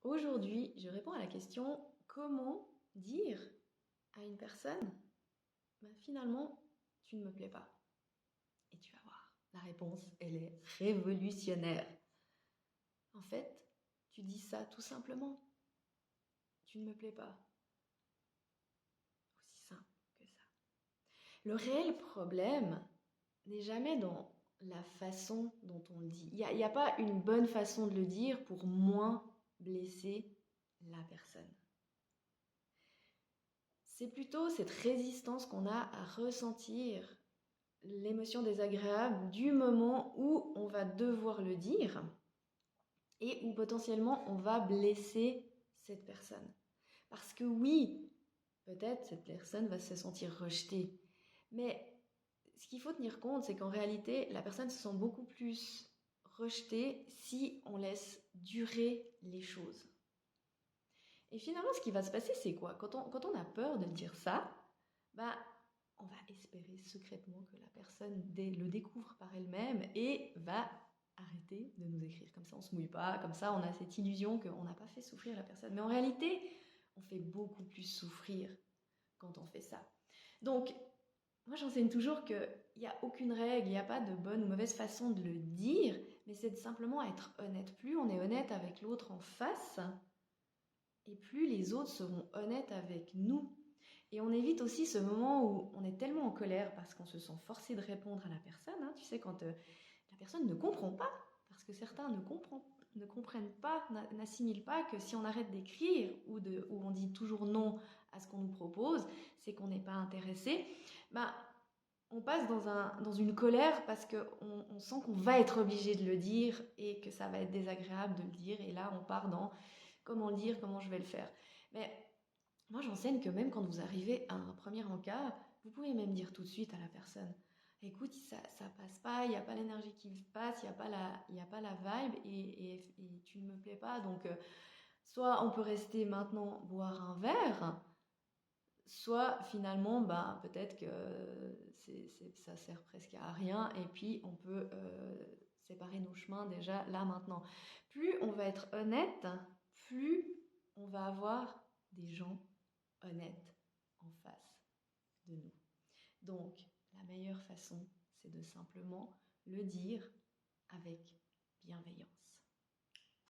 Aujourd'hui, je réponds à la question comment dire à une personne finalement, tu ne me plais pas. Et tu vas voir, la réponse, elle est révolutionnaire. En fait, tu dis ça tout simplement. Tu ne me plais pas. Aussi simple que ça. Le réel problème n'est jamais dans la façon dont on le dit. Il n'y a pas une bonne façon de le dire pour moins blesser la personne. C'est plutôt cette résistance qu'on a à ressentir l'émotion désagréable du moment où on va devoir le dire et où potentiellement on va blesser cette personne. Parce que oui, peut-être cette personne va se sentir rejetée, mais ce qu'il faut tenir compte, c'est qu'en réalité, la personne se sent beaucoup plus rejetée si on laisse durer les choses. Et finalement, ce qui va se passer, c'est quoi? Quand on a peur de dire ça, on va espérer secrètement que la personne le découvre par elle-même et va arrêter de nous écrire. Comme ça, on ne se mouille pas, comme ça, on a cette illusion qu'on n'a pas fait souffrir la personne. Mais en réalité, on fait beaucoup plus souffrir quand on fait ça. Donc, moi, j'enseigne toujours qu'il n'y a aucune règle, il n'y a pas de bonne ou mauvaise façon de le dire, mais c'est de simplement être honnête. Plus on est honnête avec l'autre en face, et plus les autres seront honnêtes avec nous. Et on évite aussi ce moment où on est tellement en colère parce qu'on se sent forcé de répondre à la personne. Hein. Tu sais, quand la personne ne comprend pas, parce que certains ne comprennent pas, n'assimilent pas que si on arrête d'écrire ou on dit toujours non à ce qu'on nous propose, c'est qu'on n'est pas intéressé. On passe dans une colère parce qu'on sent qu'on va être obligé de le dire et que ça va être désagréable de le dire. Et là, on part dans comment le dire, comment je vais le faire. Mais moi, j'enseigne que même quand vous arrivez à un premier encart, vous pouvez même dire tout de suite à la personne, écoute, ça passe pas, il n'y a pas l'énergie qui passe, il n'y a pas la vibe et tu ne me plais pas. Donc, soit on peut rester maintenant boire un verre, soit finalement, peut-être que ça sert presque à rien et puis on peut séparer nos chemins déjà là maintenant. Plus on va être honnête, plus on va avoir des gens honnêtes en face de nous. Donc, la meilleure façon, c'est de simplement le dire avec bienveillance.